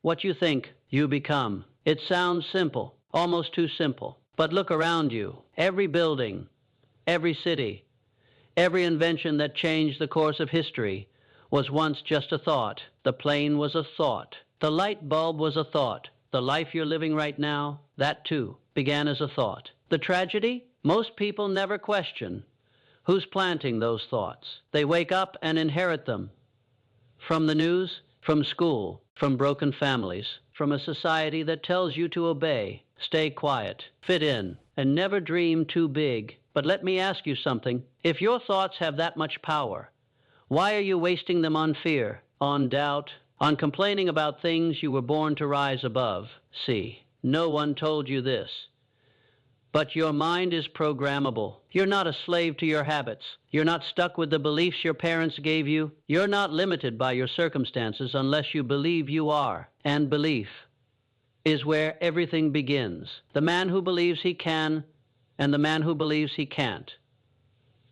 What you think, you become. It sounds simple, almost too simple. But look around you. Every building, every city, every invention that changed the course of history was once just a thought. The plane was a thought. The light bulb was a thought. The life you're living right now, that too, began as a thought. The tragedy? Most people never question who's planting those thoughts. They wake up and inherit them. From the news, from school, from broken families, from a society that tells you to obey, stay quiet, fit in, and never dream too big. But let me ask you something. If your thoughts have that much power, why are you wasting them on fear, on doubt, on complaining about things you were born to rise above? See, no one told you this. But your mind is programmable. You're not a slave to your habits. You're not stuck with the beliefs your parents gave you. You're not limited by your circumstances unless you believe you are. And belief is where everything begins. The man who believes he can and the man who believes he can't.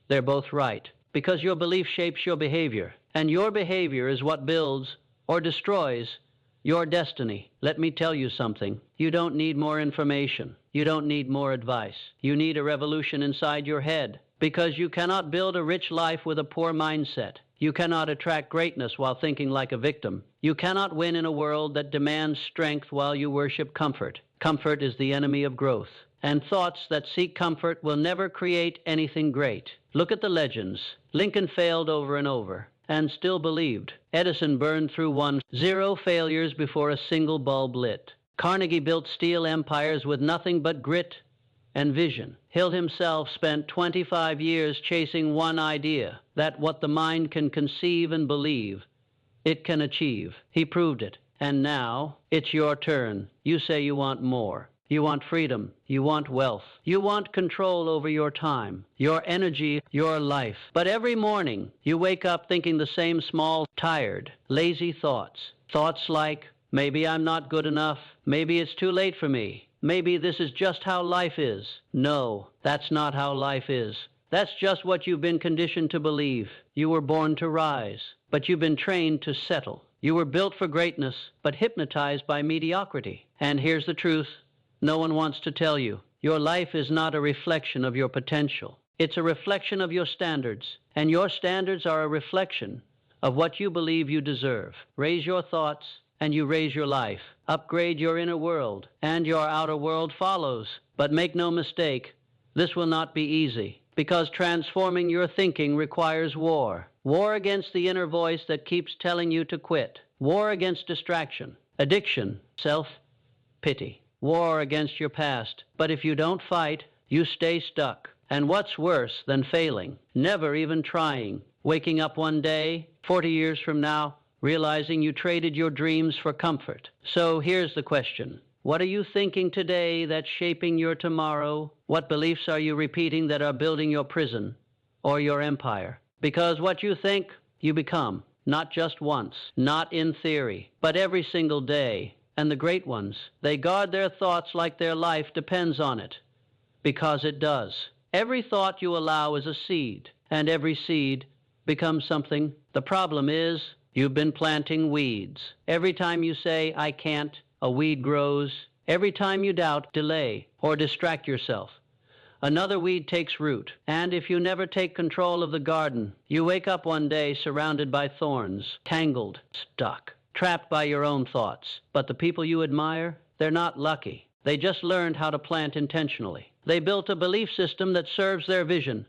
They're both right, because your belief shapes your behavior, and your behavior is what builds or destroys your destiny. Let me tell you something. You don't need more information. You don't need more advice. You need a revolution inside your head, because you cannot build a rich life with a poor mindset. You cannot attract greatness while thinking like a victim. You cannot win in a world that demands strength while you worship comfort. Comfort is the enemy of growth, and thoughts that seek comfort will never create anything great. Look at the legends. Lincoln failed over and over and still believed. Edison burned through 0 failures before a single bulb lit. Carnegie built steel empires with nothing but grit and vision. Hill himself spent 25 years chasing one idea, that what the mind can conceive and believe, it can achieve. He proved it. And now, it's your turn. You say you want more. You want freedom. You want wealth. You want control over your time, your energy, your life. But every morning, you wake up thinking the same small, tired, lazy thoughts. Thoughts like, maybe I'm not good enough. Maybe it's too late for me. Maybe this is just how life is. No, that's not how life is. That's just what you've been conditioned to believe. You were born to rise, but you've been trained to settle. You were built for greatness, but hypnotized by mediocrity. And here's the truth. No one wants to tell you. Your life is not a reflection of your potential. It's a reflection of your standards. And your standards are a reflection of what you believe you deserve. Raise your thoughts, and you raise your life. Upgrade your inner world, and your outer world follows. But make no mistake, this will not be easy, because transforming your thinking requires war. War against the inner voice that keeps telling you to quit. War against distraction, addiction, self-pity. War against your past. But if you don't fight, you stay stuck. And what's worse than failing? Never even trying. Waking up one day, 40 years from now, realizing you traded your dreams for comfort. So here's the question. What are you thinking today that's shaping your tomorrow? What beliefs are you repeating that are building your prison or your empire? Because what you think, you become. Not just once, not in theory, but every single day. And the great ones, they guard their thoughts like their life depends on it, because it does. Every thought you allow is a seed, and every seed becomes something. The problem is, you've been planting weeds. Every time you say, I can't, a weed grows. Every time you doubt, delay, or distract yourself, another weed takes root. And if you never take control of the garden, you wake up one day surrounded by thorns, tangled, stuck, trapped by your own thoughts. But the people you admire, they're not lucky. They just learned how to plant intentionally. They built a belief system that serves their vision,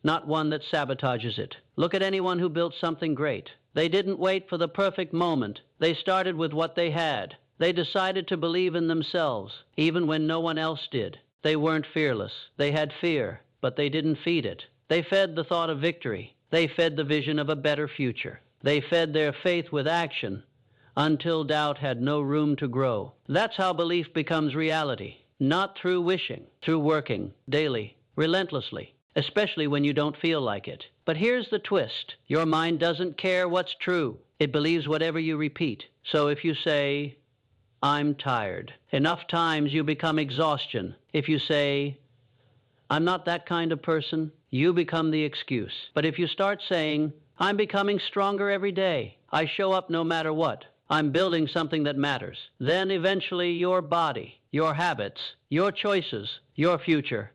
not one that sabotages it. Look at anyone who built something great. They didn't wait for the perfect moment. They started with what they had. They decided to believe in themselves, even when no one else did. They weren't fearless. They had fear, but they didn't feed it. They fed the thought of victory. They fed the vision of a better future. They fed their faith with action, until doubt had no room to grow. That's how belief becomes reality. Not through wishing, through working, daily, relentlessly, especially when you don't feel like it. But here's the twist. Your mind doesn't care what's true. It believes whatever you repeat. So if you say, I'm tired, enough times you become exhaustion. If you say, I'm not that kind of person, you become the excuse. But if you start saying, I'm becoming stronger every day. I show up no matter what. I'm building something that matters. Then eventually your body, your habits, your choices, your future,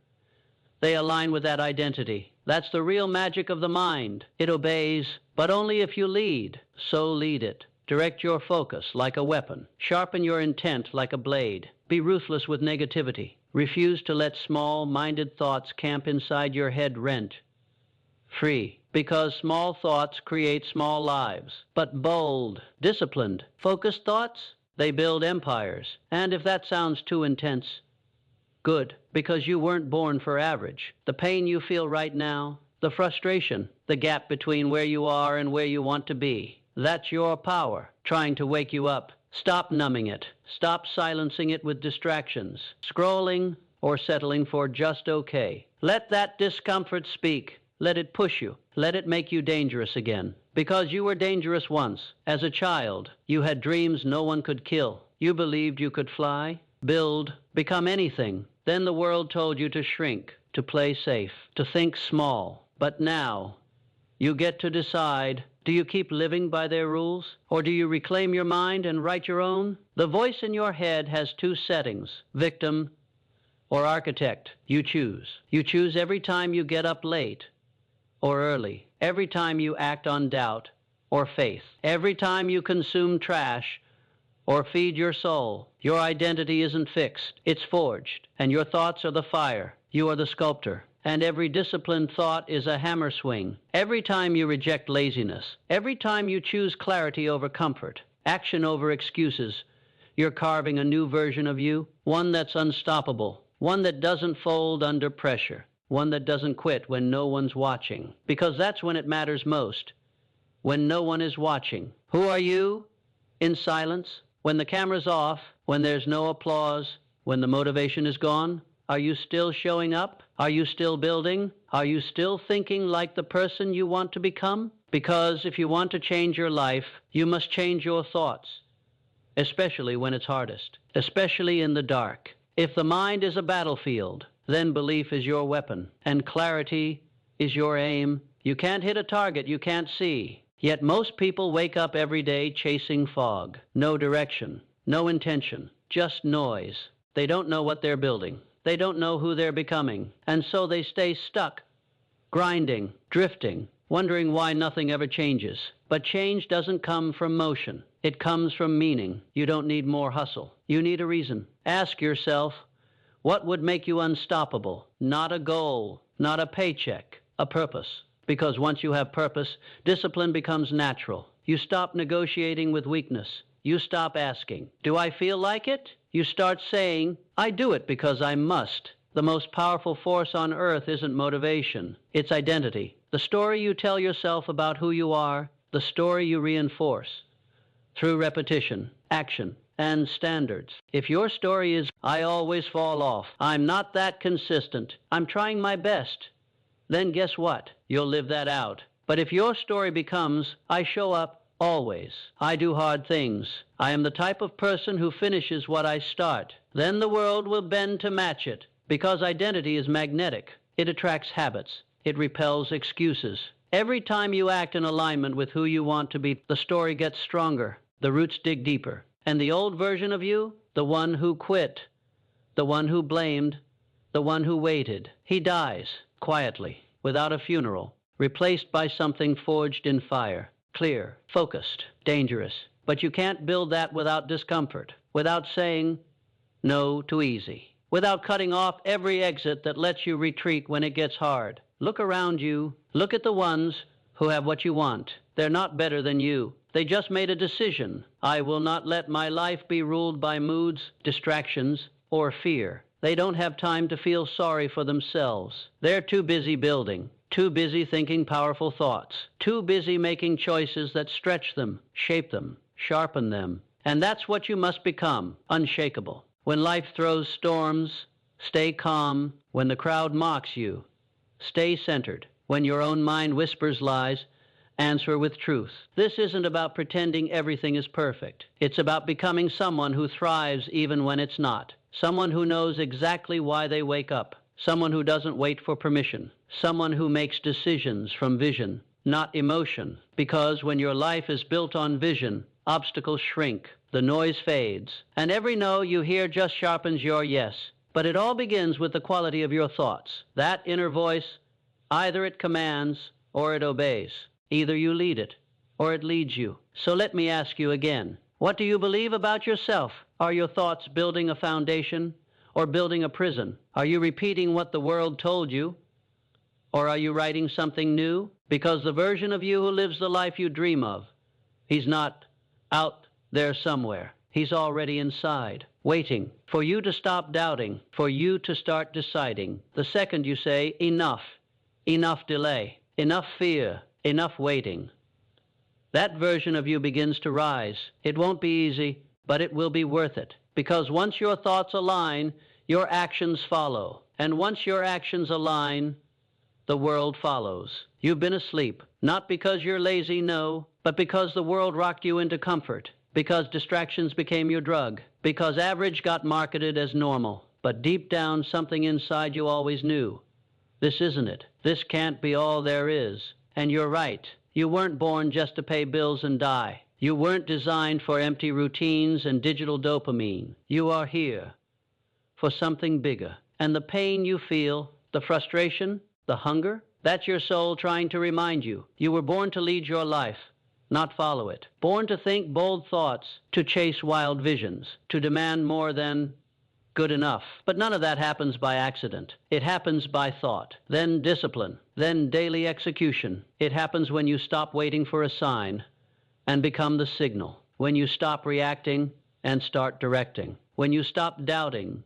they align with that identity. That's the real magic of the mind. It obeys, but only if you lead. So lead it. Direct your focus like a weapon. Sharpen your intent like a blade. Be ruthless with negativity. Refuse to let small-minded thoughts camp inside your head rent-free. Because small thoughts create small lives. But bold, disciplined, focused thoughts, they build empires. And if that sounds too intense, good, because you weren't born for average. The pain you feel right now, the frustration, the gap between where you are and where you want to be, that's your power trying to wake you up. Stop numbing it. Stop silencing it with distractions, scrolling, or settling for just okay. Let that discomfort speak. Let it push you. Let it make you dangerous again. Because you were dangerous once. As a child, you had dreams no one could kill. You believed you could fly, build, become anything. Then the world told you to shrink, to play safe, to think small. But now, you get to decide, do you keep living by their rules? Or do you reclaim your mind and write your own? The voice in your head has two settings, victim or architect. You choose. You choose every time you get up late or early, every time you act on doubt or faith, every time you consume trash or feed your soul. Your identity isn't fixed, it's forged, and your thoughts are the fire. You are the sculptor, and every disciplined thought is a hammer swing. Every time you reject laziness, every time you choose clarity over comfort, action over excuses, you're carving a new version of you, one that's unstoppable, one that doesn't fold under pressure, one that doesn't quit when no one's watching, because that's when it matters most, when no one is watching. Who are you? In silence, when the camera's off, when there's no applause, when the motivation is gone. Are you still showing up? Are you still building? Are you still thinking like the person you want to become? Because if you want to change your life, you must change your thoughts, especially when it's hardest, especially in the dark. If the mind is a battlefield, then belief is your weapon, and clarity is your aim. You can't hit a target you can't see. Yet most people wake up every day chasing fog. No direction, no intention, just noise. They don't know what they're building. They don't know who they're becoming. And so they stay stuck, grinding, drifting, wondering why nothing ever changes. But change doesn't come from motion. It comes from meaning. You don't need more hustle. You need a reason. Ask yourself, what would make you unstoppable? Not a goal, not a paycheck, a purpose. Because once you have purpose, discipline becomes natural. You stop negotiating with weakness. You stop asking, do I feel like it? You start saying, I do it because I must. The most powerful force on earth isn't motivation. It's identity. The story you tell yourself about who you are, the story you reinforce through repetition, action, and standards. If your story is, I always fall off, I'm not that consistent, I'm trying my best, then guess what? You'll live that out. But if your story becomes, I show up always, I do hard things, I am the type of person who finishes what I start, then the world will bend to match it. Because identity is magnetic. It attracts habits. It repels excuses. Every time you act in alignment with who you want to be, the story gets stronger. The roots dig deeper. And the old version of you, the one who quit, the one who blamed, the one who waited, he dies quietly, without a funeral, replaced by something forged in fire, clear, focused, dangerous. But you can't build that without discomfort, without saying no to easy, without cutting off every exit that lets you retreat when it gets hard. Look around you. Look at the ones who have what you want. They're not better than you. They just made a decision. I will not let my life be ruled by moods, distractions, or fear. They don't have time to feel sorry for themselves. They're too busy building, too busy thinking powerful thoughts, too busy making choices that stretch them, shape them, sharpen them. And that's what you must become, unshakable. When life throws storms, stay calm. When the crowd mocks you, stay centered. When your own mind whispers lies, answer with truth. This isn't about pretending everything is perfect. It's about becoming someone who thrives even when it's not. Someone who knows exactly why they wake up. Someone who doesn't wait for permission. Someone who makes decisions from vision, not emotion. Because when your life is built on vision, obstacles shrink, the noise fades, and every no you hear just sharpens your yes. But it all begins with the quality of your thoughts. That inner voice, either it commands or it obeys. Either you lead it or it leads you. So let me ask you again, what do you believe about yourself? Are your thoughts building a foundation or building a prison? Are you repeating what the world told you? Or are you writing something new? Because the version of you who lives the life you dream of, he's not out there somewhere. He's already inside, waiting for you to stop doubting, for you to start deciding. The second you say, enough, enough delay, enough fear, enough waiting, that version of you begins to rise. It won't be easy, but it will be worth it. Because once your thoughts align, your actions follow. And once your actions align, the world follows. You've been asleep, not because you're lazy, no, but because the world rocked you into comfort, because distractions became your drug, because average got marketed as normal. But deep down, something inside you always knew. This isn't it. This can't be all there is. And you're right. You weren't born just to pay bills and die. You weren't designed for empty routines and digital dopamine. You are here for something bigger. And the pain you feel, the frustration, the hunger, that's your soul trying to remind you. You were born to lead your life, not follow it. Born to think bold thoughts, to chase wild visions, to demand more than good enough. But none of that happens by accident. It happens by thought, then discipline, then daily execution. It happens when you stop waiting for a sign and become the signal. When you stop reacting and start directing. When you stop doubting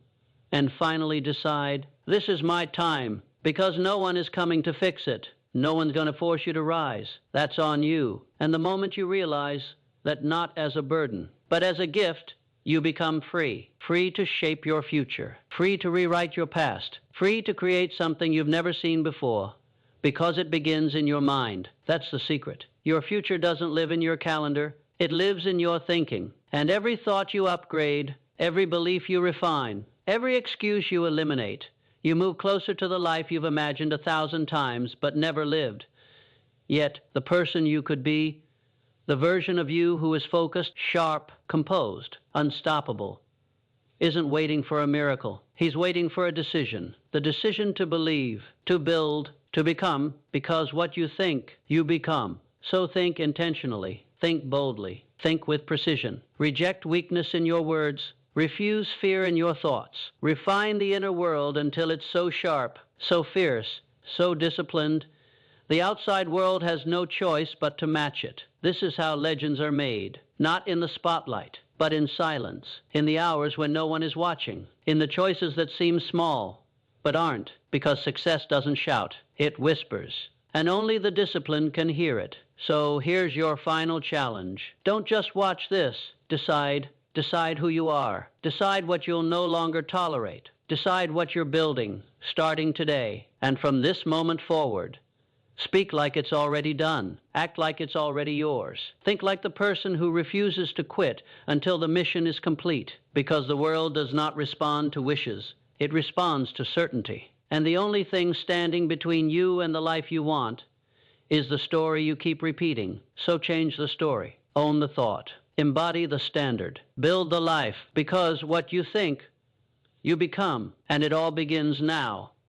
and finally decide, this is my time, because no one is coming to fix it. No one's going to force you to rise. That's on you. And the moment you realize that not as a burden, but as a gift, you become free. Free to shape your future. Free to rewrite your past. Free to create something you've never seen before. Because it begins in your mind. That's the secret. Your future doesn't live in your calendar. It lives in your thinking. And every thought you upgrade, every belief you refine, every excuse you eliminate, you move closer to the life you've imagined 1,000 times but never lived. Yet the person you could be, the version of you who is focused, sharp, composed, unstoppable, isn't waiting for a miracle. He's waiting for a decision. The decision to believe, to build, to become, because what you think, you become. So think intentionally, think boldly, think with precision. Reject weakness in your words. Refuse fear in your thoughts. Refine the inner world until it's so sharp, so fierce, so disciplined, the outside world has no choice but to match it. This is how legends are made, not in the spotlight, but in silence, in the hours when no one is watching, in the choices that seem small, but aren't, because success doesn't shout, it whispers, and only the disciplined can hear it. So here's your final challenge. Don't just watch this. Decide. Decide who you are. Decide what you'll no longer tolerate. Decide what you're building, starting today, and from this moment forward. Speak like it's already done. Act like it's already yours. Think like the person who refuses to quit until the mission is complete, because the world does not respond to wishes. It responds to certainty. And the only thing standing between you and the life you want is the story you keep repeating. So change the story. Own the thought. Embody the standard. Build the life, because what you think, you become. And it all begins now.